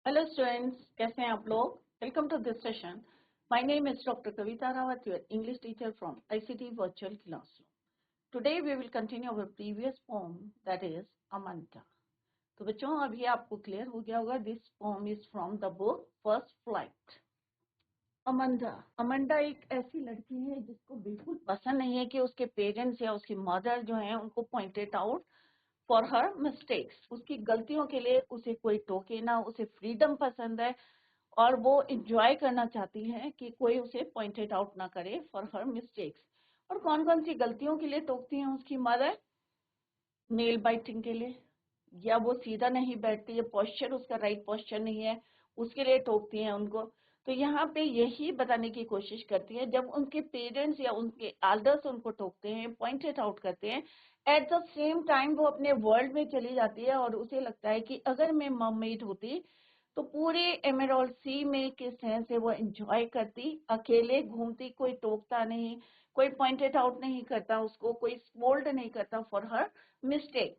Hello students, कैसे हैं आप लोग? Welcome to this session. My name is Dr. Kavita Rawat, your English teacher from ICT Virtual Classroom. Today we will continue our previous poem, that is Amanta. तो बच्चों अभी आपको clear हो गया होगा, this poem is from the book First Flight. Amanda एक ऐसी लड़की है जिसको बिल्कुल पसंद नहीं है कि उसके पेरेंट्स या उसकी मदर जो है उनको pointed out for her mistakes, उसकी गलतियों के लिए उसे कोई टोके ना, उसे फ्रीडम पसंद है और वो इंजॉय करना चाहती है कि कोई उसे पॉइंटेड आउट ना करे फॉर हर मिस्टेक्स। और कौन कौन सी गलतियों के लिए टोकती है उसकी मदर? नेल बाइटिंग के लिए, या वो सीधा नहीं बैठती है, पोस्चर उसका राइट पोस्चर नहीं है, उसके लिए टोकती है उनको। तो यहाँ पे यही बताने की कोशिश करती है, जब उनके पेरेंट्स या उनके एल्डर्स उनको टोकते हैं, पॉइंटेड आउट करते हैं, एट द सेम टाइम वो अपने वर्ल्ड में चली जाती है और उसे लगता है कि अगर मैं मर्मेड होती तो पूरे एमेरल्ड सी में किस तरह से वो एंजॉय करती, अकेले घूमती, कोई टोकता नहीं, कोई पॉइंटेड आउट नहीं करता उसको, कोई स्कोल्ड नहीं करता for her mistake.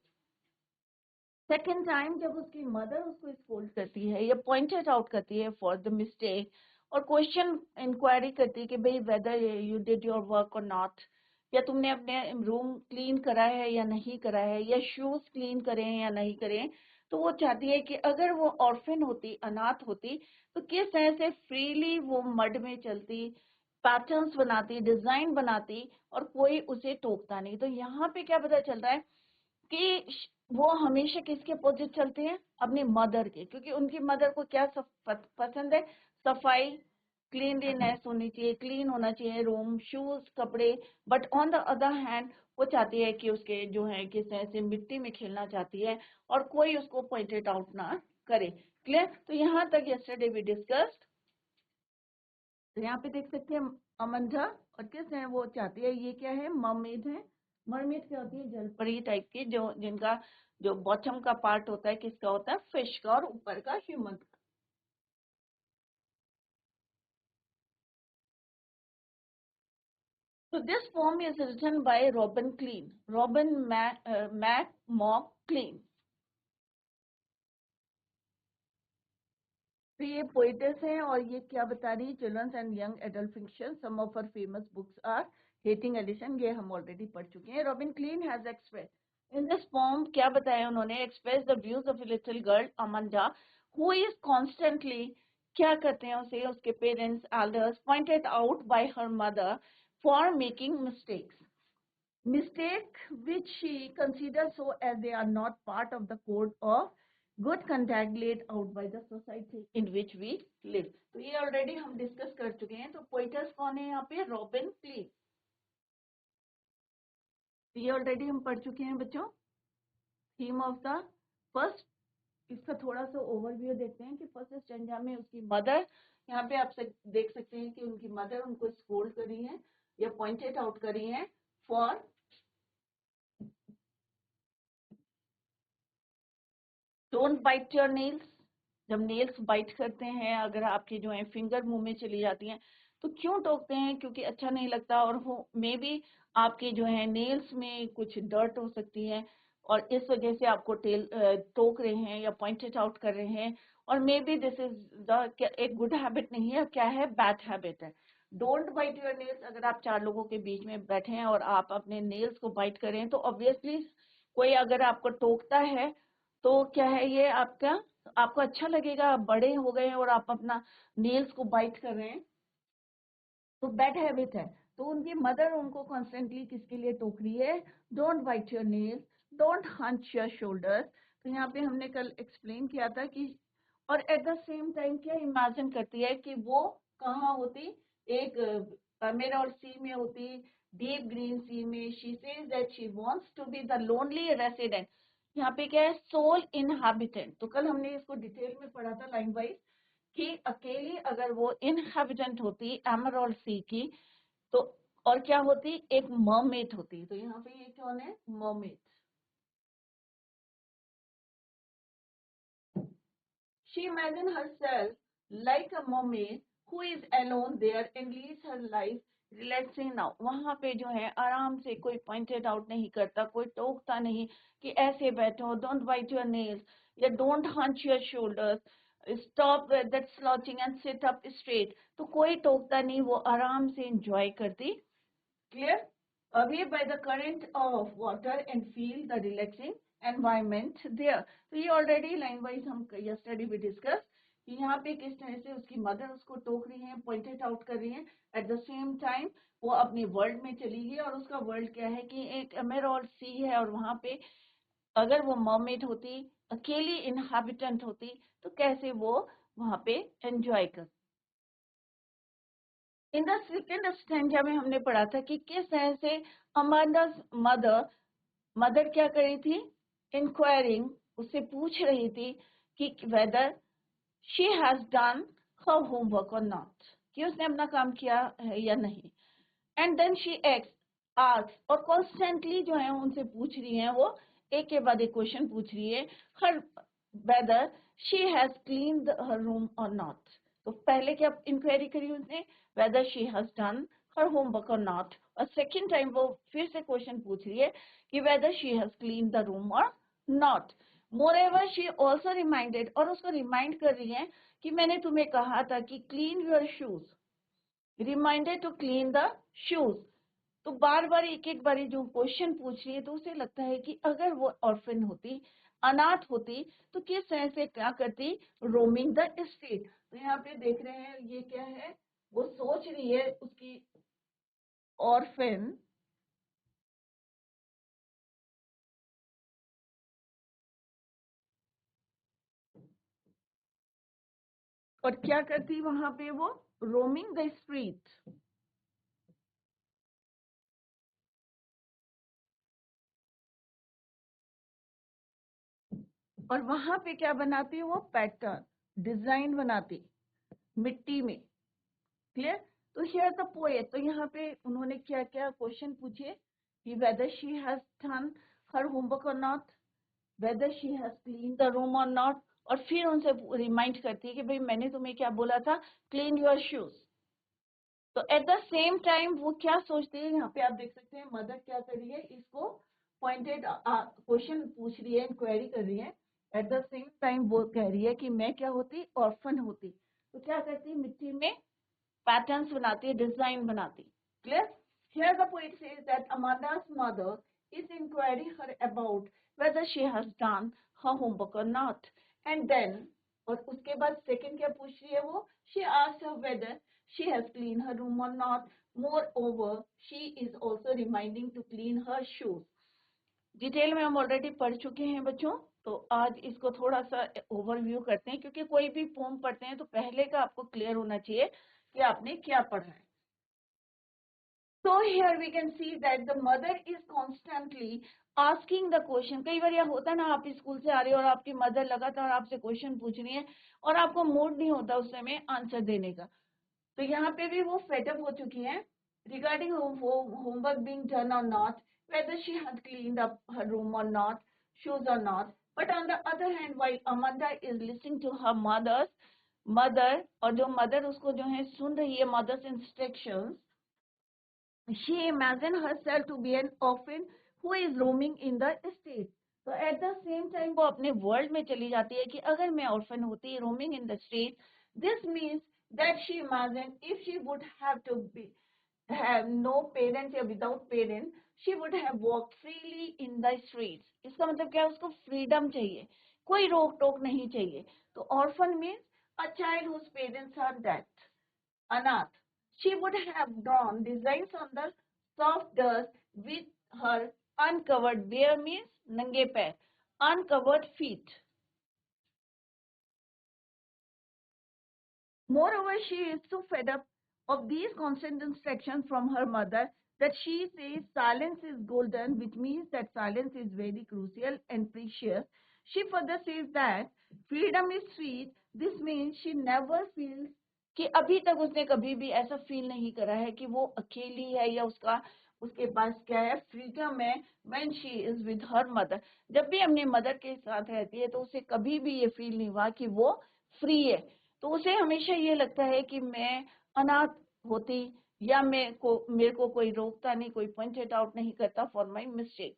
Second time जब उसकी मदर उसको स्कोल्ड करती है या पॉइंटेड आउट करती है फॉर द मिस्टेक और क्वेश्चन इंक्वायरी करती है कि भाई whether you did your work और नॉट, या तुमने अपने रूम क्लीन करा है या नहीं करा है, या शूज क्लीन करे हैं या नहीं करे, तो वो चाहती है कि अगर वो ऑर्फन होती, अनाथ होती, तो किस तरह से फ्रीली वो मड में चलती, पैटर्न्स बनाती, डिजाइन बनाती और कोई उसे टोकता नहीं। तो यहाँ पे क्या पता चल रहा है कि वो हमेशा किसके अपोजिट चलते हैं? अपनी मदर के, क्योंकि उनकी मदर को क्या पसंद है? सफाई, क्लीनलीनेस होनी चाहिए, क्लीन होना चाहिए रूम, शूज, कपड़े। But on the other hand वो चाहती है कि उसके जो है किस तरह से मिट्टी में खेलना चाहती है और कोई उसको पॉइंटेड आउट ना करे। क्लियर? तो यहाँ तक यस्टरडे वी डिस्कस्ड। तो यहाँ पे देख सकते हैं अमंजा, और किस है वो चाहती है, ये क्या है? मरमेड है। मरमेड क्या होती है? जलपरी टाइप की, जो जिनका जो बॉटम का पार्ट होता है किसका होता है? फिश का, और ऊपर का ह्यूमन का। तो this poem is written by Robin Klein, Robin Mac Mock Klein. तो ये पोइटेस हैं और ये क्या बता रही है? Children's and young adult fiction, some of her famous books are hating edition, ये हम ऑलरेडी पढ़ चुके हैं। Robin Klein has express in this poem, क्या बताया उन्होंने? Express the views of a little girl Amanda who is constantly, क्या करते हैं उसे उसके parents, elders, pointed out by her mother for making mistakes, mistake which she considers so as they are not part of the code of good conduct laid out by the society in which we live। तो ये already हम discuss कर चुके हैं। तो पोइटर्स कौन है यहाँ पे? Robin clean. तो ये ऑलरेडी हम पढ़ चुके हैं बच्चों। थीम ऑफ द फर्स्ट, इसका थोड़ा सा ओवरव्यू देखते हैं कि फर्स्ट स्टैंजा में उसकी मदर, यहाँ पे आप देख सकते हैं कि उनकी मदर उनको स्कोल्ड करी है या पॉइंटेड आउट करी है for don't bite your nails. जब नेल्स बाइट करते हैं, अगर आपकी जो है फिंगर मुंह में चली जाती हैं, तो क्यों टोकते हैं? क्योंकि अच्छा नहीं लगता, और वो मे बी आपके जो है नेल्स में कुछ डर्ट हो सकती है और इस वजह से आपको टोक रहे हैं या पॉइंटेड आउट कर रहे हैं। और maybe this is the एक गुड हैबिट नहीं है, क्या है? बैड हैबिट है। Don't bite your nails. अगर आप चार लोगों के बीच में बैठे हैं और आप अपने नेल्स को बाइट करें, तो ऑब्वियसली कोई अगर आपको टोकता है तो क्या है ये? आपका, आपको अच्छा लगेगा? आप बड़े हो गए हैं और आप अपना नेल्स को बाइट कर रहे हैं, तो बैड हैबिट है। तो उनकी मदर उनको कॉन्स्टेंटली किसके लिए टोक रही है? Don't bite your nails, don't hunch your shoulders. तो यहाँ पे हमने कल एक्सप्लेन किया था कि, और एट द सेम टाइम क्या इमेजिन करती है कि वो कहाँ होती? एक एमेरल्ड सी में होती, डीप ग्रीन सी में। She says that she wants to be the lonely resident. यहाँ पे क्या है? Sole inhabitant. तो कल हमने इसको डिटेल में पढ़ा था लाइन वाइज कि अकेली अगर वो इनहैबिटेंट होती एमरल्ड सी की, तो और क्या होती? एक मरमेड होती। तो यहाँ पे ये कौन है? Mermaid. She imagined herself like a mermaid who is alone there and leads her life relaxing now। वहां पे जो है आराम से, कोई पॉइंटेड आउट नहीं करता, कोई टोकता नहीं कि ऐसे बैठो, डोंट बाइट योर नेल्स या don't hunch your shoulders, stop that slouching and sit up straight. तो कोई टोकता नहीं, वो आराम से एंजॉय करती। Clear? Away by the current of water and feel the relaxing environment there. तो ये ऑलरेडी लाइन वाइज हम यस्टरडे भी डिस्कस कि यहाँ पे किस तरह से उसकी मदर उसको टोक रही है, पॉइंटेड आउट कर रही है। एट द सेम टाइम वो अपने वर्ल्ड में चली गई, और उसका वर्ल्ड क्या है कि एक एमेरल्ड सी है, और वहां पे अगर वो मर्मेड होती, अकेली इनहैबिटेंट होती, तो कैसे वो वहां पे एंजॉय कर। इन द सेकेंड स्टैंजा में हमने पढ़ा था कि किस तरह से अमांडा's मदर मदर क्या कर रही थी, इंक्वायरिंग, उससे पूछ रही थी कि whether she has done her homework or not, कि उसने अपना काम किया है या नहीं। एंड देन शी आस्क्स, और कॉन्स्टेंटली जो है उनसे पूछ रही है, वो एक के बाद एक क्वेश्चन पूछ रही है, her whether she has clean her room or not. तो पहले क्या इंक्वायरी करी उसने, whether she has done her homework or not, और सेकेंड टाइम वो फिर से क्वेश्चन पूछ रही है कि whether she has clean the room or not. Moreover she also reminded, और उसको रिमाइंड कर रही है कि मैंने तुम्हें कहा था कि clean your shoes, reminded to clean the shoes. तो बार बार एक एक बारी जो क्वेश्चन पूछ रही है, तो उसे लगता है कि अगर वो ऑर्फन होती, अनाथ होती, तो किस तरह से क्या करती, रोमिंग द स्ट्रीट। तो यहाँ पे देख रहे हैं ये क्या है, वो सोच रही है उसकी ऑर्फन, और क्या करती वहां पे वो, रोमिंग द स्ट्रीट। और वहां पे क्या बनाती है वो, पैटर्न, डिजाइन बनाती मिट्टी में। क्लियर? तो हियर द पोएट, तो यहाँ पे उन्होंने क्या क्या क्वेश्चन पूछे कि whether she has done her homework or not, whether she has clean the room or not, और फिर उनसे रिमाइंड करती है कि भाई मैंने तुम्हें क्या बोला था, क्लीन योर शूज। तो एट द सेम टाइम वो क्या सोचती है, यहाँ पे आप देख सकते हैं मदर क्या कर रही है, इसको पॉइंटेड क्वेश्चन पूछ रही है, इंक्वायरी कर रही है। एट द सेम टाइम वो कह रही है कि मैं क्या होती, ऑर्फन होती, तो क्या करती, मिट्टी में पैटर्न्स बनाती है, डिजाइन बनाती। Clear? Here the poet says that Amanda's mother is inquiring her about whether she has done her homework or not. And then, और उसके बाद सेकंड क्या पूछ रही है वो, she asked her whether she has cleaned her room or not. Moreover, she is also reminding to clean her shoes. Detail में हम ऑलरेडी पढ़ चुके हैं बच्चों, तो आज इसको थोड़ा सा ओवरव्यू करते हैं, क्योंकि कोई भी पोम पढ़ते हैं तो पहले का आपको क्लियर होना चाहिए कि आपने क्या पढ़ा है। So here we can see that the mother is constantly asking the question. कई बार यह होता है ना, आप स्कूल से आ रहे हो और आपकी मदर लगातार आपसे क्वेश्चन पूछ रही है, और आपको मूड नहीं होता उस समय आंसर देने का। तो यहाँ पे भी वो फेडअप हो चुकी है, regarding homework being done or not, whether she had cleaned up her room or not, shoes or not. But on the other hand, while Amanda is listening to her mother, और जो mother उसको जो है सुन रही है, mother's instructions, she imagined herself to be an orphan who is roaming in the street. तो at the same time वो अपने वर्ल्ड में चली जाती है कि अगर मैं ऑर्फन होती, roaming in the street, this means that she imagine if she would have to be have no parents या without parents, she would have walked freely in the streets. इसका मतलब क्या है, उसको फ्रीडम चाहिए, कोई रोक टोक नहीं चाहिए। तो orphan means a child whose parents are dead, अनाथ। She would have drawn designs on the soft dust with her uncovered, bare means नंगे पैर, uncovered feet. Moreover, she is so fed up of these constant instructions from her mother that she says silence is golden, which means that silence is very crucial and precious. She further says that freedom is sweet. This means she never feels कि अभी तक उसने कभी भी ऐसा feel नहीं करा है कि वो अकेली है, या उसके पास क्या है, फ्रीडम है। When she is with her mother, जब भी अपनी मदर के साथ रहती है तो उसे कभी भी ये फील नहीं हुआ कि वो फ्री है। तो उसे हमेशा ये लगता है कि मैं अनाथ होती, या मेरे को कोई रोकता नहीं, कोई पॉइंटेड आउट नहीं करता for my mistakes.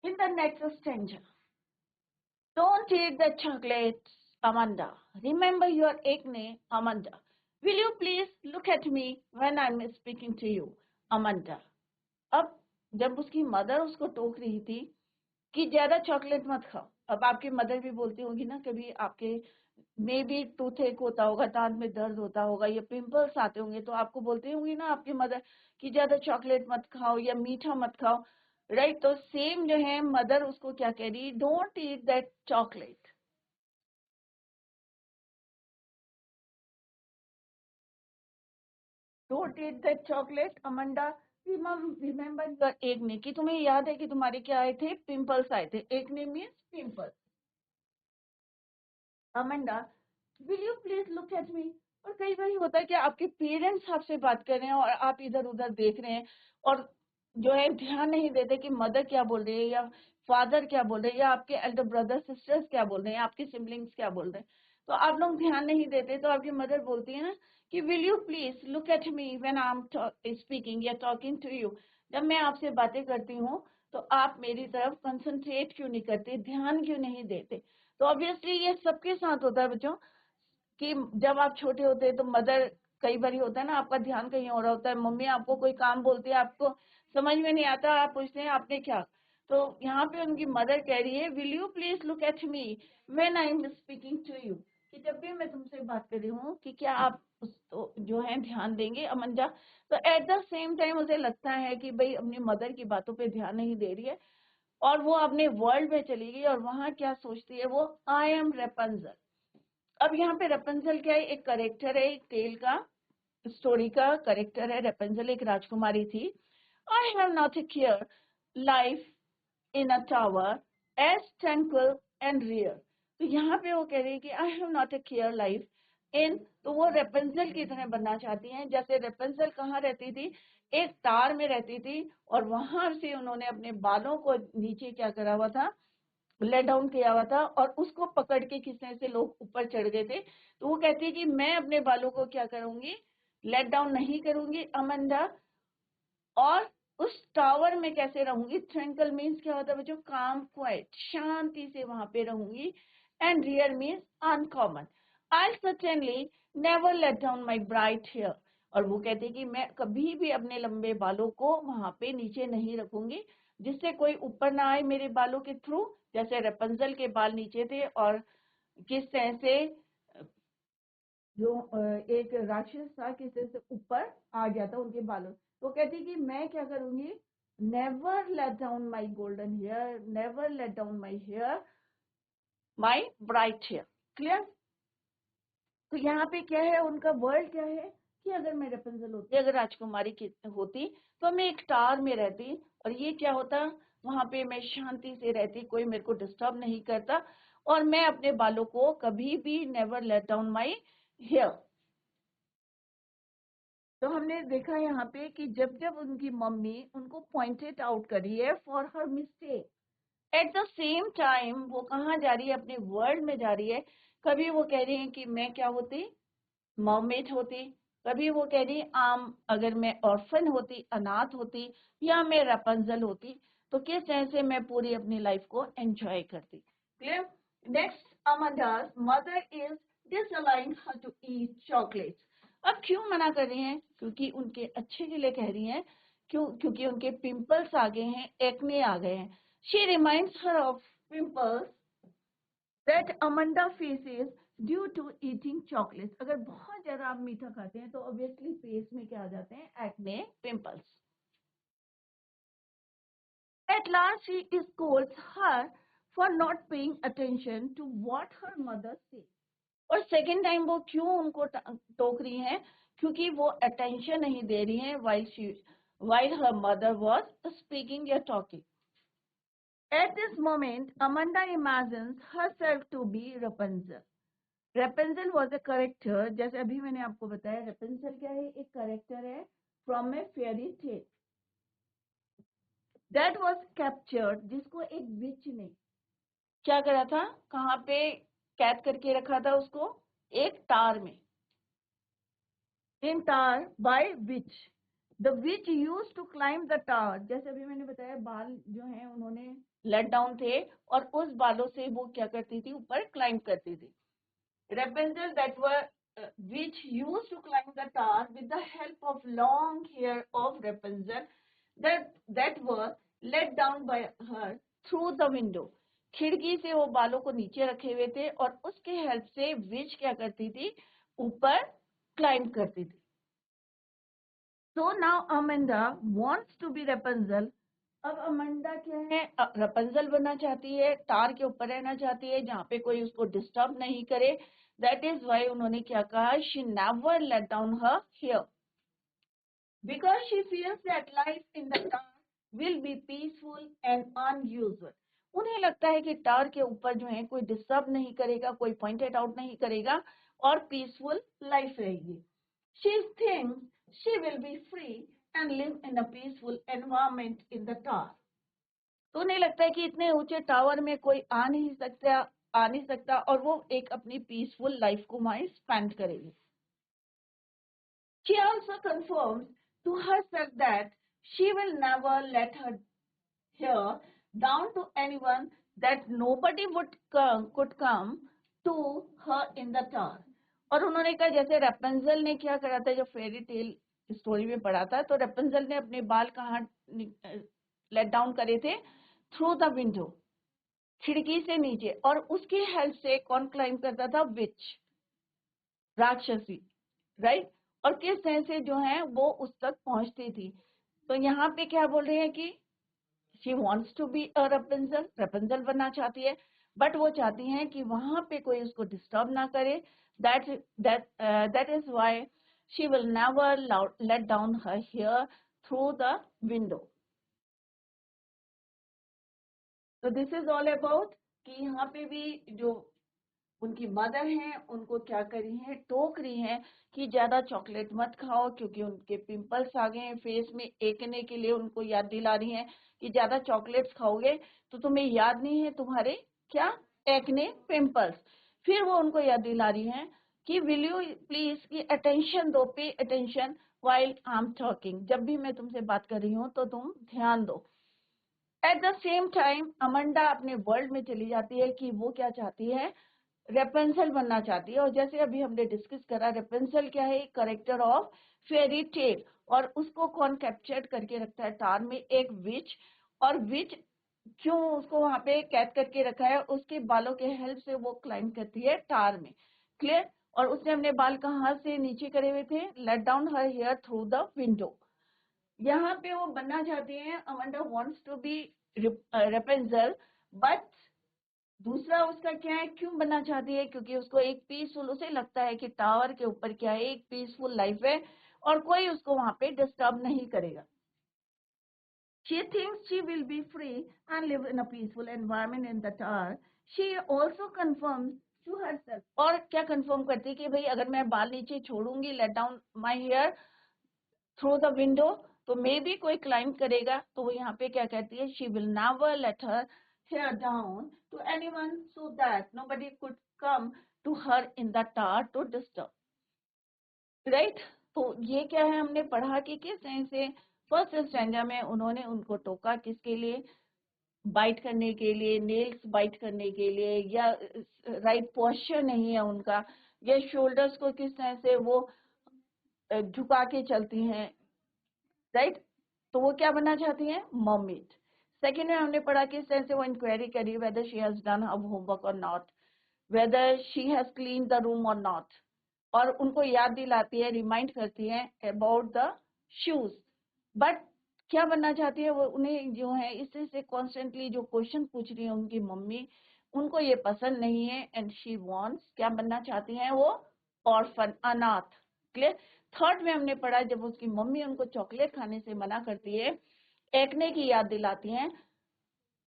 In the next stanza, don't eat the chocolates, Amanda. Remember your acne, Amanda. Will you please look at me when I'm speaking to you, Amanda? अब जब उसकी मदर उसको टोक रही थी कि ज्यादा चॉकलेट मत खाओ, अब आपकी मदर भी बोलती होगी ना, कभी आपके मे बी टूथ एक होता होगा, दांत में दर्द होता होगा या पिंपल्स आते होंगे, तो आपको बोलती होंगी ना आपकी मदर कि ज्यादा चॉकलेट मत खाओ या मीठा मत खाओ, राइट? तो सेम जो है मदर उसको क्या कह रही, don't eat that chocolate, don't eat that chocolate Amanda. Remember your acne, कि तुम्हें याद है कि तुम्हारे क्या आए थे, पिंपल्स आए थे, acne means pimple. Amanda, will you please look at मी। और कई बार होता है कि आपके पेरेंट्स आपसे बात कर रहे हैं और आप इधर उधर देख रहे हैं और जो है ध्यान नहीं देते कि मदर क्या बोल रही है या फादर क्या बोल रहे हैं या आपके एल्डर ब्रदर सिस्टर्स क्या बोल रहे हैं, आपके सिबलिंग्स क्या बोल रहे हैं, तो आप लोग ध्यान नहीं देते, तो आपकी मदर बोलती है ना कि will you please look at me when I am speaking या टॉकिंग टू यू। जब मैं आपसे बातें करती हूँ तो आप मेरी तरफ कंसंट्रेट क्यों नहीं करते, ध्यान क्यों नहीं देते? तो ऑब्वियसली ये सबके साथ होता है बच्चों, कि जब आप छोटे होते हैं तो मदर, कई बार होता है ना आपका ध्यान कहीं और होता है, मम्मी आपको कोई काम बोलती है, आपको समझ में नहीं आता, आप पूछते हैं आपने क्या, तो यहाँ पे उनकी मदर कह रही है will you please look at me when I am speaking to you, कि जब भी मैं तुमसे बात कर रही हूँ कि क्या आप जो है ध्यान देंगे अमंजा। तो एट द सेम टाइम मुझे लगता है कि भाई अपनी मदर की बातों पे ध्यान नहीं दे रही है और वो अपने वर्ल्ड में चली गई और वहां क्या सोचती है वो, आई एम रेपंजल। अब यहाँ पे रेपंजल क्या है, एक करेक्टर है, एक टेल का स्टोरी का करेक्टर है। रेपंजल एक राजकुमारी थी। I have not a care life in a tower as tranquil and rare. तो यहाँ पे वो कह रही है कि I have not a care life in, तो वो रेपंजल की तरह बनना चाहती हैं। जैसे रेपंजल कहाँ रहती थी, एक टार में रहती थी और वहां से उन्होंने अपने बालों को नीचे क्या करा हुआ था, लेट डाउन किया हुआ था और उसको पकड़ के खींचने से लोग ऊपर चढ़ गए थे। तो वो कहती है कि मैं अपने बालों को क्या करूंगी, लेट डाउन नहीं करूंगी अमंडा, और उस टावर में कैसे रहूंगी, ट्रैंकल मीन्स क्या होता है बच्चों, काम, क्वाइट, शांति से वहां पे रहूंगी, and rare means uncommon, I certainly never let down my bright hair. और वो कहते हैं कि मैं कभी भी अपने लंबे बालों को वहां पे नीचे नहीं रखूंगी जिससे कोई ऊपर ना आए मेरे बालों के थ्रू, जैसे रेपंजल के बाल नीचे थे और किस तरह से जो एक राक्षस था किस तरह से ऊपर आ गया था उनके बालों। तो कहती कि मैं क्या करूंगी, never let down my golden hair, never let down my hair, my bright hair. Clear? तो यहाँ पे क्या है, उनका वर्ल्ड क्या है कि अगर मैं रेपंजल होती, अगर राजकुमारी की होती तो मैं एक टावर में रहती और ये क्या होता, वहां पे मैं शांति से रहती, कोई मेरे को डिस्टर्ब नहीं करता और मैं अपने बालों को कभी भी never let down my hair. तो हमने देखा यहाँ पे कि जब जब उनकी मम्मी उनको पॉइंटेड आउट करी है for her mistake, at the same time वो कहाँ जा रही है, अपने वर्ल्ड में जा रही है। कभी वो कह रही है कि मैं क्या होती, मर्मेड होती, कभी वो कह रही आम, अगर मैं ऑर्फन होती, अनाथ होती, या मैं रपंजल होती, तो किस तरह से मैं पूरी अपनी लाइफ को एंजॉय करती। Clear? Next, Amanda's mother is disallowing her to eat chocolates. अब क्यों मना कर रही हैं, क्योंकि उनके अच्छे के लिए कह रही हैं, क्यों, क्योंकि उनके पिंपल्स आ गए हैं, एक्ने आ गए हैं। She reminds her of pimples that Amanda faces due to eating chocolates। अगर बहुत ज्यादा आप मीठा खाते हैं तो ऑब्वियसली फेस में क्या आ जाते हैं, acne, pimples. At last she scolds her for not paying attention to what her mother said। और सेकेंड टाइम वो क्यों उनको टोक रही हैं, क्योंकि वो अटेंशन नहीं दे रही हैं while her mother was speaking या talking। At this moment Amanda imagines herself to be Rapunzel। Rapunzel was a character, जैसे अभी मैंने आपको बताया रेपेंजल क्या है, एक करेक्टर है from a fairy tale that was captured, जिसको एक विच ने क्या करा था, कहाँ पे कैद करके रखा था उसको, एक तार में, in tower by witch. The witch use to climb the tower, जैसे अभी मैंने बताया बाल जो है उन्होंने लेट डाउन थे और उस बालों से वो क्या करती थी, ऊपर क्लाइंब करती थी. Rapunzel that were which used to climb the tower with the help of long hair of Rapunzel that were let down by her through the window. खिड़की से वो बालों को नीचे रखे हुए थे और उसके हेल्प से विच क्या करती थी, ऊपर क्लाइंब करती थी. So now Amanda wants to be Rapunzel. अब अमंडा क्या है, रपंजल बनना चाहती है, तार के ऊपर रहना चाहती है जहाँ पे कोई उसको डिस्टर्ब नहीं करे. दैट इज वाई उन्होंने क्या कहा, she never let down her hair because she feels that life in the tower will be peaceful and unusual. उन्हें लगता है कि तार के ऊपर जो है कोई डिस्टर्ब नहीं करेगा, कोई पॉइंटेड आउट नहीं करेगा और पीसफुल लाइफ रहेगी. She thinks she will be free and live in a peaceful environment in the tower. तो उन्हें लगता है कि इतने ऊंचे टावर में कोई आ नहीं सकता और वो एक अपनी पीसफुल लाइफ को वहां स्पेंड करेगी. She also confirms to herself that she will never let her hair down to anyone, that nobody could come to her in the tower. और उन्होंने कहा जैसे रेपेंजल ने क्या करा था, जो फेरी टेल स्टोरी में पढ़ा था, तो रेपेंजल ने अपने बाल कहाँ लेट डाउन करे थे, थ्रू द विंडो, खिड़की से नीचे. और उसकी हेल्प से कौन क्लाइंब करता था, विच, राक्षसी, राइट. और किस तरह से जो है वो उस तक पहुंचती थी. तो यहाँ पे क्या बोल रहे हैं कि she wants to be a Rapunzel, Rapunzel बनना चाहती है, बट वो चाहती हैं कि वहां पे कोई उसको डिस्टर्ब ना करे. That is why she will never let down her hair through the window. तो दिस इज ऑल अबाउट कि यहाँ पे भी जो उनकी मदर हैं उनको क्या करी है, टोक रही हैं कि ज्यादा चॉकलेट मत खाओ क्योंकि उनके पिंपल्स आ गए हैं फेस में. एकने के लिए उनको याद दिला रही हैं कि ज्यादा चॉकलेट्स खाओगे तो तुम्हें याद नहीं है तुम्हारे क्या, एकने, पिंपल्स. फिर वो उनको याद दिला रही हैं कि विल यू प्लीज की अटेंशन दो, pay attention while I am talking, जब भी मैं तुमसे बात कर रही हूँ तो तुम ध्यान दो. At the same time Amanda अपने वर्ल्ड में चली जाती है कि वो क्या चाहती है, रेपेंसल बनना चाहती है. और जैसे अभी हमने डिस्कस करा, रेपेंसल क्या है, कैरेक्टर ऑफ फेरी टेल. और उसको कौन कैप्चर करके रखता है तार में, एक विच. और विच क्यों उसको वहां पे कैद करके रखा है, उसके बालों के हेल्प से वो क्लाइंब करती है टार में. क्लियर. और उसने अपने बाल कहाँ से नीचे करे हुए थे, let down her hair through the window. यहाँ पे वो बनना चाहती हैं, Amanda wants to be Rapunzel, but दूसरा उसका क्या है, क्यों बनना चाहती है, क्योंकि उसको एक पीसफुल, उसे लगता है कि टावर के ऊपर क्या है, एक पीसफुल लाइफ है और कोई उसको वहां पे डिस्टर्ब नहीं करेगा. She thinks she will be free and live in a peaceful environment in the tower. She also confirms to herself, और क्या कंफर्म करती है कि भाई अगर मैं बाल नीचे छोड़ूंगी, let down my hair through the window, तो मे बी कोई क्लाइंब करेगा. तो वो यहाँ पे क्या कहती है, she will never let her hair down to anyone so that nobody could come to her in the tower to disturb. Right. तो ये क्या है, हमने पढ़ा कि किस तरह से फर्स्ट स्टैंडर्ड में उन्होंने उनको टोका, किसके लिए, बाइट करने के लिए, नेल्स बाइट करने के लिए, या राइट पोस्चर नहीं है उनका, या शोल्डर्स को किस तरह से वो झुका के चलती हैं, राइट. तो वो क्या बनना चाहती हैं, मर्मेड. सेकेंड में हमने पढ़ा किस तरह से वो इंक्वायरी करी, whether she has done her homework or not, whether she has clean the room or not. और उनको याद दिलाती है, रिमाइंड करती है अबाउट द शूज. बट क्या बनना चाहती है वो, उन्हें जो है इससे से कॉन्स्टेंटली जो क्वेश्चन पूछ रही है उनकी मम्मी, उनको ये पसंद नहीं है. एंड शी वांट्स, क्या बनना चाहती हैं वो, ऑर्फन, अनाथ. क्लियर. थर्ड में हमने पढ़ा जब उसकी मम्मी उनको चॉकलेट खाने से मना करती है, एकने की याद दिलाती हैं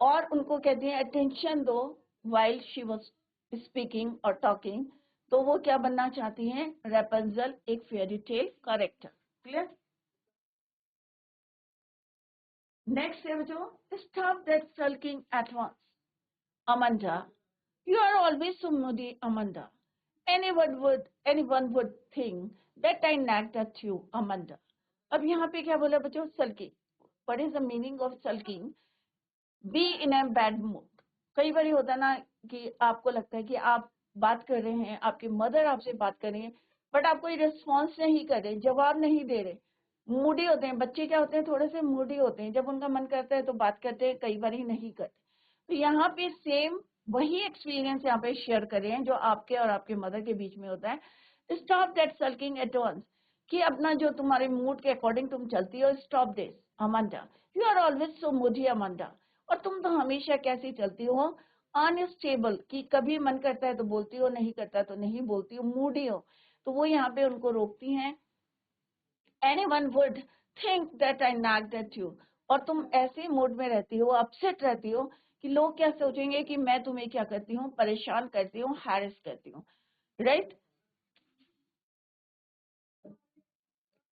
और उनको कहती हैं अटेंशन दो वाइल शी वाज स्पीकिंग और टॉकिंग. तो वो क्या बनना चाहती हैं, रेपेंजल, एक fairy tale character. Clear. Next है बच्चों, stop that sulking at once. Amanda, you are always so moody, Amanda. Anyone would think that I nagged at you, Amanda. अब यहाँ पे क्या बोला बच्चों, sulking. What is the meaning of sulking? Be in a bad mood. कई बार होता ना कि आपको लगता है कि आप बात कर रहे हैं, आपके मदर आपसे बात कर रही है, बट आप कोई रिस्पॉन्स नहीं कर रहे, जवाब नहीं दे रहे. मूडी होते हैं बच्चे, क्या होते हैं, थोड़े से मूडी होते हैं. जब उनका मन करता है तो बात करते हैं, कई बार ही नहीं करते. तो यहाँ पे सेम वही एक्सपीरियंस यहाँ पे शेयर कर रहे हैं जो आपके और आपके मदर के बीच में होता है. Stop that sulking at once. कि अपना जो तुम्हारे मूड के अकॉर्डिंग तुम चलती हो, stop this Amanda. You are always so moody Amanda. और तुम तो हमेशा कैसी चलती हो, अनस्टेबल, कि कभी मन करता है तो बोलती हो, नहीं करता तो नहीं बोलती हो, मूडी हो. तो वो यहाँ पे उनको रोकती हैं. Anyone would think that I nagged at you. और तुम ऐसे मूड में रहती हो, अपसेट रहती हो कि लोग क्या सोचेंगे कि मैं तुम्हें क्या करती हूँ, परेशान करती हूँ, हैरेस करती हूँ. राइट?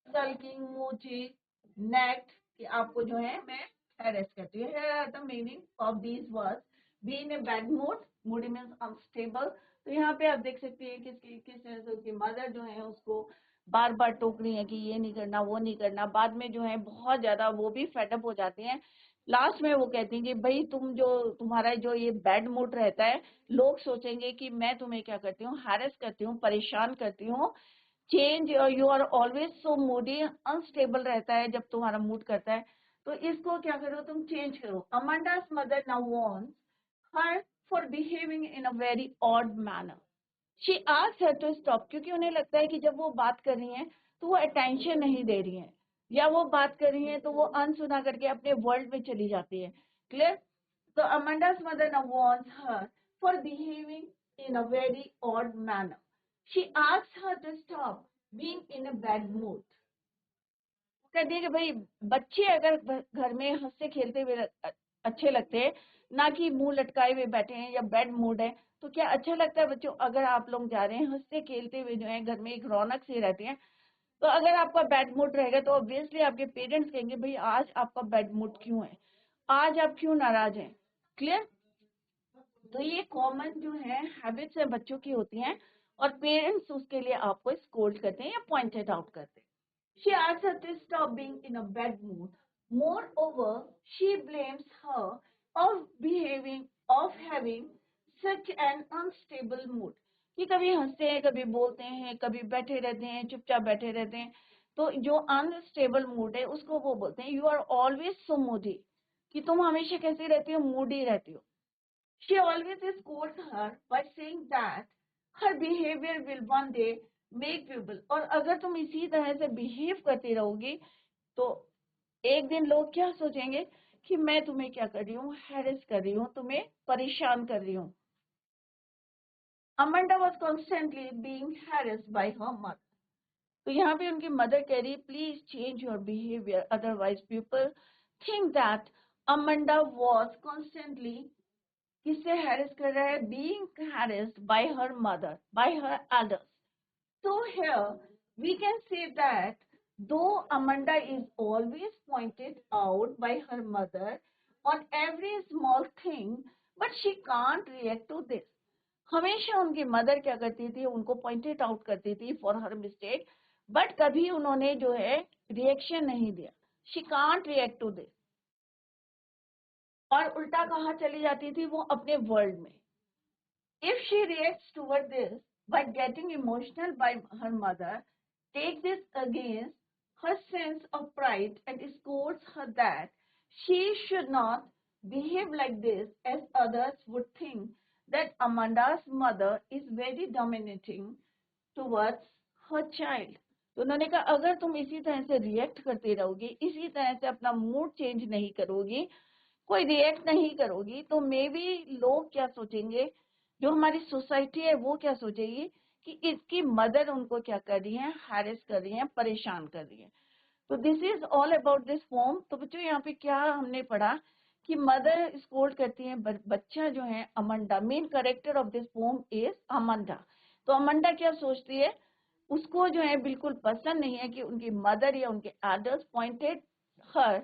सल्किंग, मोची, नेक्ट, कि आपको जो है मैं हैरेस करती हूँ. Here are the meaning of these words. Be in a bad mood. Moody means unstable. तो यहाँ पे आप देख सकते हैं किस तरह से उसकी मदर जो है उसको बार बार टोक रही है कि ये नहीं करना, वो नहीं करना. बाद में जो है बहुत ज्यादा वो भी फेडअप हो जाती हैं. लास्ट में वो कहती हैं कि भाई तुम्हारा जो ये बैड मूड रहता है, लोग सोचेंगे कि मैं तुम्हें क्या करती हूँ, हैरेस करती हूँ, परेशान करती हूँ. Change, you are always so moody, unstable रहता है जब तुम्हारा मूड करता है. तो इसको क्या करो, तुम चेंज करो. Amanda's mother now wants her for behaving in a very odd manner. She asked her to stop, क्योंकि उन्हें लगता है कि जब वो बात कर रही हैं तो वो अटेंशन नहीं दे रही हैं, या वो बात कर रही हैं तो वो अनसुना करके अपने वर्ल्ड में चली जाती है. क्लियर? तो अमांडा's mother now wants her for behaving in a very odd manner. She asks her to stop being in a bad mood. कहती है कि भाई बच्चे अगर घर में हंसते खेलते हुए अच्छे लगते हैं, ना कि मुंह लटकाए हुए बैठे हैं या बैड मूड है, तो क्या अच्छा लगता है बच्चों? अगर आप लोग जा रहे हैं हंसते खेलते हुए जो है घर में एक रौनक से रहते हैं, तो अगर आपका बैड मूड रहेगा तो ऑब्वियसली आपके पेरेंट्स कहेंगे भाई आज आपका बैड मूड क्यों है, आज आप क्यों नाराज हैं. क्लियर? तो ये कॉमन जो है हैबिट्स है बच्चों की होती हैं, और पेरेंट्स उसके लिए आपको स्कोल्ड करते हैं या पॉइंटेड आउट करते हैं. She asks her to stop being in a bad mood. Moreover, she blames her of having such an unstable mood. कि कभी हंसते हैं, कभी बोलते हैं, कभी बैठे रहते हैं, चुपचाप बैठे रहते हैं. तो जो अनस्टेबल मूड है उसको वो बोलते हैं you are always so moody, कि तुम हमेशा कैसी रहती हो, मूडी रहती हो. She always scolds her by saying that her behavior will one day make people. और अगर तुम इसी तरह से बिहेव करती रहोगी तो एक दिन लोग क्या सोचेंगे कि मैं तुम्हें क्या कर रही हूँ, हैरेस कर रही हूँ, तुम्हें परेशान कर रही हूँ. Amanda was constantly being harassed by her mother. तो यहाँ पे उनकी मदर कह रही please change your behaviour, otherwise people think that Amanda was constantly किससे हैरेस कर रहा है, being harassed by her mother, by her elders. So here we can say that though Amanda is always pointed out by her mother on every small thing, but she can't react to this. हमेशा उनकी mother क्या करती थी, उनको pointed out करती थी for her mistake, but कभी उन्होंने जो है रिएक्शन नहीं दिया. She can't react to this. और उल्टा कहाँ चली जाती थी वो, अपने वर्ल्ड में. If she reacts toward this by getting emotional by her mother, take this against her sense of pride and scolds her that she should not behave like this, as others would think that Amanda's mother is very dominating towards her child. तो उन्होंने कहा अगर तुम इसी तरह से react करती रहोगी, इसी तरह से अपना मूड चेंज नहीं करोगी, कोई रिएक्ट नहीं करोगी, तो मे बी लोग क्या सोचेंगे, जो हमारी सोसाइटी है वो क्या सोचेगी कि इसकी मदर उनको क्या कर रही है, हैरेस कर रही है, परेशान कर रही है. तो this is all about this poem. तो बच्चों यहाँ पे क्या हमने पढ़ा कि मदर स्कोल्ड करती है बच्चा जो है Amanda. Main character of this poem is Amanda. तो अमंडा क्या सोचती है, उसको जो है बिल्कुल पसंद नहीं है कि उनकी मदर या उनके elders pointed her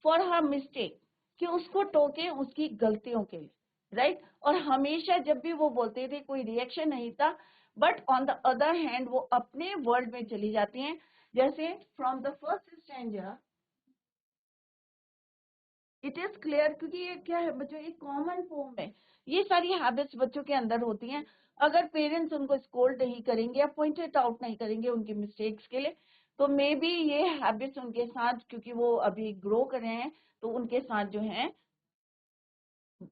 for her mistake, कि उसको टोके उसकी गलतियों के लिए. राइट? और हमेशा जब भी वो बोलते थे कोई रिएक्शन नहीं था, but on the other hand वो अपने वर्ल्ड में चली जाती हैं. जैसे from the first stanza it is clear, क्योंकि ये क्या है बच्चों, ये कॉमन फॉर्म है, ये सारी हैबिट्स बच्चों के अंदर होती हैं। अगर पेरेंट्स उनको स्कोल्ड नहीं करेंगे या पॉइंटेड आउट नहीं करेंगे उनकी मिस्टेक्स के लिए, तो मे बी ये हैबिट्स उनके साथ, क्योंकि वो अभी ग्रो कर रहे हैं, तो उनके साथ जो है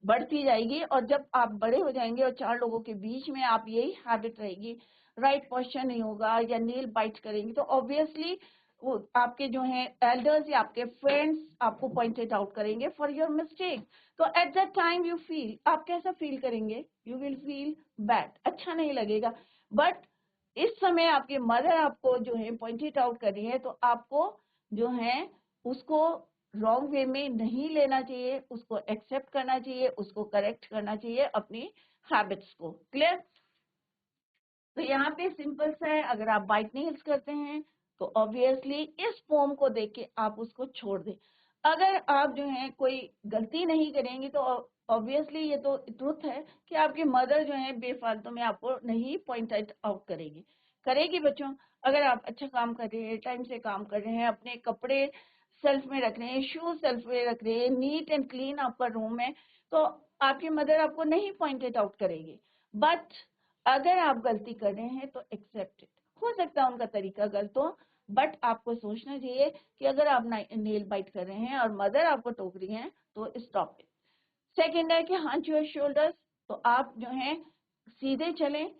बढ़ती जाएगी। और जब आप बड़े हो जाएंगे और 4 लोगों के बीच में आप यही हैबिट रहेगी, राइट पोस्चर नहीं होगा या नील बाइट करेंगे, तो ऑब्वियसली वो आपके जो है एल्डर्स या आपके फ्रेंड्स आपको पॉइंटेड आउट करेंगे फॉर योर मिस्टेक। तो at that time you feel, आप कैसा फील करेंगे? यू विल फील बैड, अच्छा नहीं लगेगा। बट इस समय आपकी मदर आपको जो है पॉइंटेड आउट कर रही है, तो आपको जो है उसको रॉन्ग वे में नहीं लेना चाहिए, उसको एक्सेप्ट करना चाहिए, उसको करेक्ट करना चाहिए अपनी हैबिट्स को। क्लियर? तो यहाँ पे सिंपल सा है, अगर आप बाइट नील्स करते हैं तो ऑब्वियसली इस फॉर्म को देख के आप उसको छोड़ दें। अगर आप जो है कोई गलती नहीं करेंगे तो ऑब्वियसली ये तो ट्रुथ है कि आपकी मदर जो है बेफालतू में आपको नहीं पॉइंट आउट करेगी। करेगी बच्चों, अगर आप अच्छा काम कर रहे हैं, टाइम से काम कर रहे हैं, अपने कपड़े सेल्फ में रख रहे हैं, शूज सेल्फ में रख रहे हैं, नीट एंड क्लीन आपका रूम है, तो आपकी मदर आपको नहीं पॉइंटेड आउट करेगी। बट अगर आप गलती कर रहे हैं तो एक्सेप्ट इट। हो सकता है उनका तरीका गलत हो, बट आपको सोचना चाहिए कि अगर आप नेल बाइट कर रहे हैं और मदर आपको टोक रही हैं तो स्टॉप इट। सेकेंड है कि हंच योर शोल्डर्स, तो आप जो है सीधे चलें,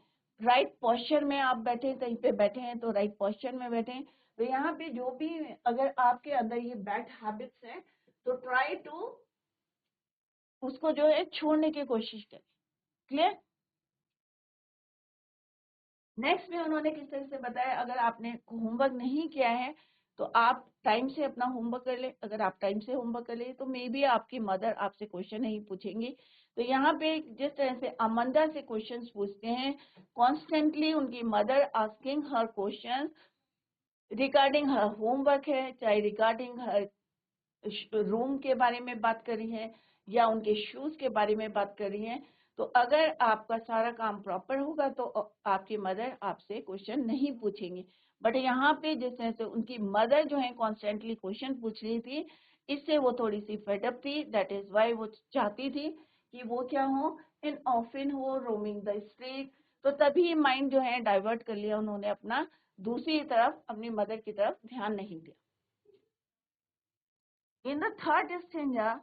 राइट पोस्चर में आप बैठे, कहीं पे बैठे हैं तो राइट पोस्चर में बैठे। तो यहाँ पे जो भी अगर आपके अंदर ये बैड हैबिट्स हैं तो ट्राई टू उसको जो है छोड़ने की कोशिश करें। क्लियर? नेक्स्ट में उन्होंने किस तरह से बताया, अगर आपने होमवर्क नहीं किया है तो आप टाइम से अपना होमवर्क कर ले। अगर आप टाइम से होमवर्क कर ले तो मे बी आपकी मदर आपसे क्वेश्चन नहीं पूछेंगी। तो यहाँ पे जिस तरह से अमंदा से क्वेश्चंस पूछते हैं, कॉन्स्टेंटली उनकी मदर आस्किंग हर क्वेश्चन रिगार्डिंग हर होमवर्क है, चाहे रिगार्डिंग हर रूम के बारे में बात कर रही है या उनके शूज के बारे में बात कर रही है, तो अगर आपका सारा काम प्रॉपर होगा तो आपकी मदर आपसे क्वेश्चन नहीं पूछेंगे। बट यहाँ पे जिस तरह से उनकी मदर जो है कॉन्स्टेंटली क्वेश्चन पूछ रही थी, इससे वो थोड़ी सी फेडअप थी। दैट इज वाई वो चाहती थी कि वो क्या हो, इन ऑफिन हो रोमिंग द स्ट्रीट। तो तभी माइंड जो है डाइवर्ट कर लिया उन्होंने अपना, दूसरी तरफ अपनी मदर की तरफ ध्यान नहीं दिया। इन द थर्ड स्टेंजा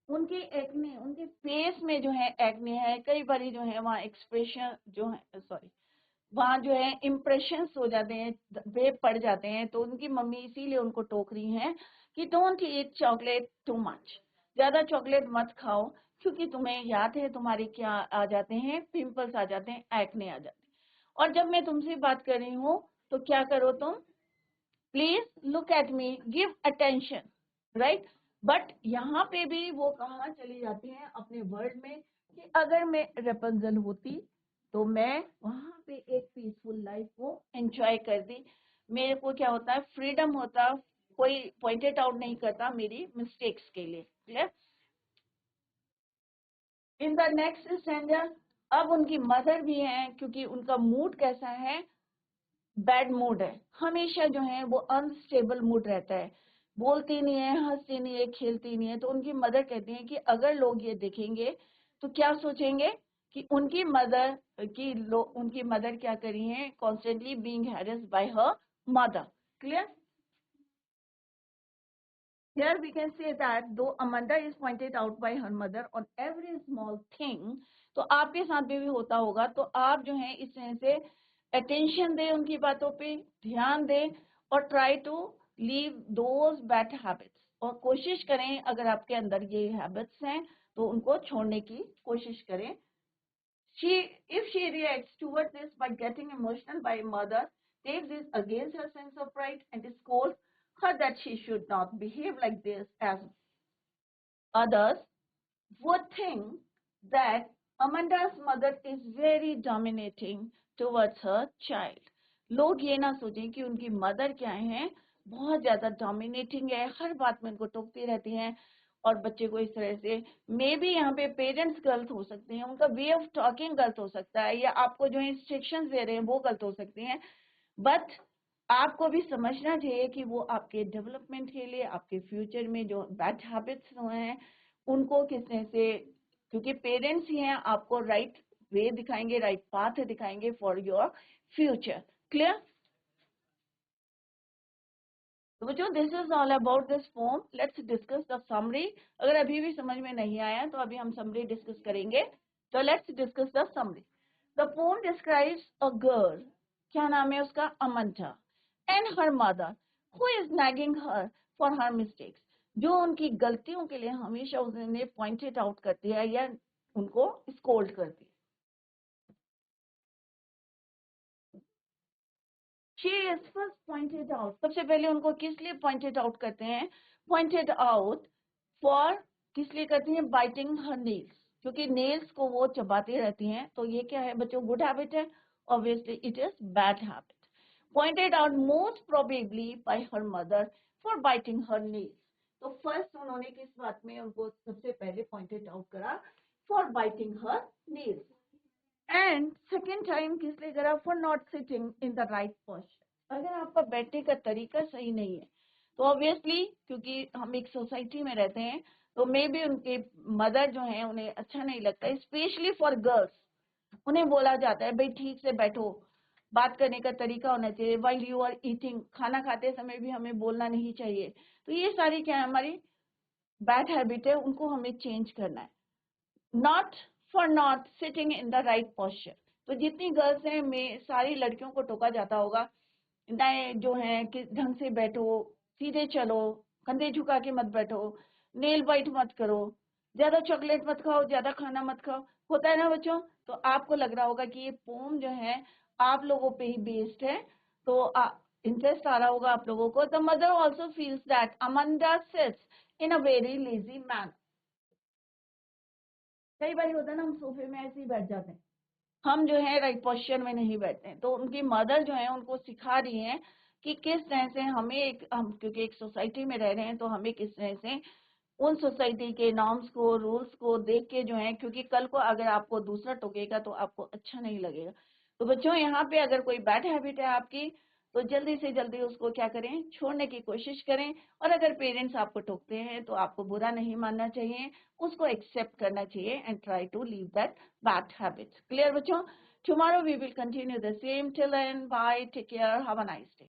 उनकी एक्ने, उनके फेस में जो है एक्ने है, कई बारी जो है वहाँ एक्सप्रेशन जो है सॉरी वहाँ जो है इम्प्रेशंस हो जाते हैं, वे पड़ जाते हैं। तो उनकी मम्मी इसीलिए उनको टोक रही हैं कि don't eat chocolate too much, ज्यादा चॉकलेट मत खाओ, क्योंकि तुम्हें याद है तुम्हारे क्या आ जाते हैं, पिंपल्स आ जाते हैं, एक्ने आ जाते हैं। और जब मैं तुमसे बात कर रही हूँ तो क्या करो तुम, please look at me, give attention, right? But यहाँ पे भी वो कहाँ चली जाती हैं अपने वर्ड में कि अगर मैं रेपंजल होती तो मैं वहां पे एक पीसफुल लाइफ को एंजॉय कर दी, मेरे को क्या होता है, फ्रीडम होता, कोई पॉइंटेड आउट नहीं करता मेरी मिस्टेक्स के लिए। Clear? In the next standard अब उनकी मदर भी है, क्योंकि उनका मूड कैसा है, बैड मूड है, हमेशा जो है वो अनस्टेबल मूड रहता है, बोलती नहीं है, हंसती नहीं है, खेलती नहीं है। तो उनकी मदर कहती है कि अगर लोग ये देखेंगे तो क्या सोचेंगे कि उनकी मदर उनकी मदर क्या करी है, constantly being harassed bye her mother. Clear? Here we can say that though Amanda is pointed out by her mother on every small thing, तो आपके साथ भी होता होगा, तो आप जो है इस तरह से अटेंशन दें, उनकी बातों पे ध्यान दें और try to leave those bad habits, और कोशिश करें अगर आपके अंदर ये हैबिट्स हैं तो उनको छोड़ने की कोशिश करें। If she reacts towards this by getting emotional, by mother takes this against her sense of pride and scolds her that she should not behave like this, as others would think that Amanda's mother is very dominating towards her child. लोग ये ना सोचें कि उनकी mother क्या है, बहुत ज्यादा डोमिनेटिंग है, हर बात में उनको टोकती रहती हैं और बच्चे को इस तरह से, मे बी यहाँ पे पेरेंट्स गलत हो सकते हैं, उनका वे ऑफ टॉकिंग गलत हो सकता है, या आपको जो इंस्ट्रक्शंस दे रहे हैं वो गलत हो सकती हैं। बट आपको भी समझना चाहिए कि वो आपके डेवलपमेंट के लिए, आपके फ्यूचर में जो बैड हैबिट्स हुए हैं उनको किस तरह से, क्योंकि पेरेंट्स ही हैं आपको राइट वे दिखाएंगे, राइट पाथ दिखाएंगे फॉर योर फ्यूचर। क्लियर? तो बच्चों this is all about this pome. Let's discuss the summary. अगर अभी भी समझ में नहीं आया तो अभी हम समरी डिस्कस करेंगे। तो let's discuss the summary. The poem describes a girl, क्या नाम है उसका, Amanda, and her mother who is nagging her for her mistakes, जो उनकी गलतियों के लिए हमेशा उन्हें पॉइंटेड आउट करती है या उनको स्कोल्ड करती है। She is first pointed out, सबसे पहले उनको किस लिए पॉइंटेड आउट करते हैं, पॉइंटेड आउट फॉर, किस लिए करती हैं, बाइटिंग हर नेल्स, क्योंकि नेल्स को वो चबाती रहती हैं। तो ये क्या है बच्चों, गुड हैबिट है? Obviously it is bad habit. Pointed out most probably bye her mother for biting her nails. तो फर्स्ट उन्होंने किस बात में उनको सबसे पहले पॉइंटेड आउट करा, for biting her nails. And second time किस लिए करा, for not sitting in the right posture. अगर आपका बैठने का तरीका सही नहीं है तो ऑब्वियसली, क्योंकि हम एक सोसाइटी में रहते हैं, तो मे बी उनके मदर जो है उन्हें अच्छा नहीं लगता, स्पेशली फॉर गर्ल्स। उन्हें बोला जाता है भाई ठीक से बैठो, बात करने का तरीका होना चाहिए, वाइल यू आर ईटिंग, खाना खाते समय भी हमें बोलना नहीं चाहिए। तो ये सारी क्या है, हमारी बैड हैबिट है, उनको हमें चेंज करना है। Not for not sitting in the right posture. तो जितनी गर्ल्स हैं में सारी लड़कियों को टोका जाता होगा, नए जो है कि ढंग से बैठो, सीधे चलो, कंधे झुका के मत बैठो, नेल बाइट मत करो, ज्यादा चॉकलेट मत खाओ, ज्यादा खाना मत खाओ, होता है ना बच्चों। तो आपको लग रहा होगा कि ये पोम जो है आप लोगों पे ही बेस्ड है, तो इंटरेस्ट आ रहा होगा आप लोगों को। The mother also feels that Amanda sits in a very lazy man. कई बार होता है ना, हम सोफे में ऐसे ही बैठ जाते हैं, हम जो है राइट पोस्चर में नहीं बैठते हैं। तो उनकी मदर जो है उनको सिखा रही हैं कि किस तरह से हमें हम क्योंकि एक सोसाइटी में रह रहे हैं तो हमें किस तरह से उन सोसाइटी के नॉर्म्स को, रूल्स को देख के जो है, क्योंकि कल को अगर आपको दूसरा टोकेगा तो आपको अच्छा नहीं लगेगा। तो बच्चों यहाँ पे अगर कोई बैड हैबिट है आपकी तो जल्दी से जल्दी उसको क्या करें, छोड़ने की कोशिश करें। और अगर पेरेंट्स आपको टोकते हैं तो आपको बुरा नहीं मानना चाहिए, उसको एक्सेप्ट करना चाहिए and try to leave that bad habits. Clear बच्चों? Tomorrow we will continue the same. Till then, bye, take care, have a nice day.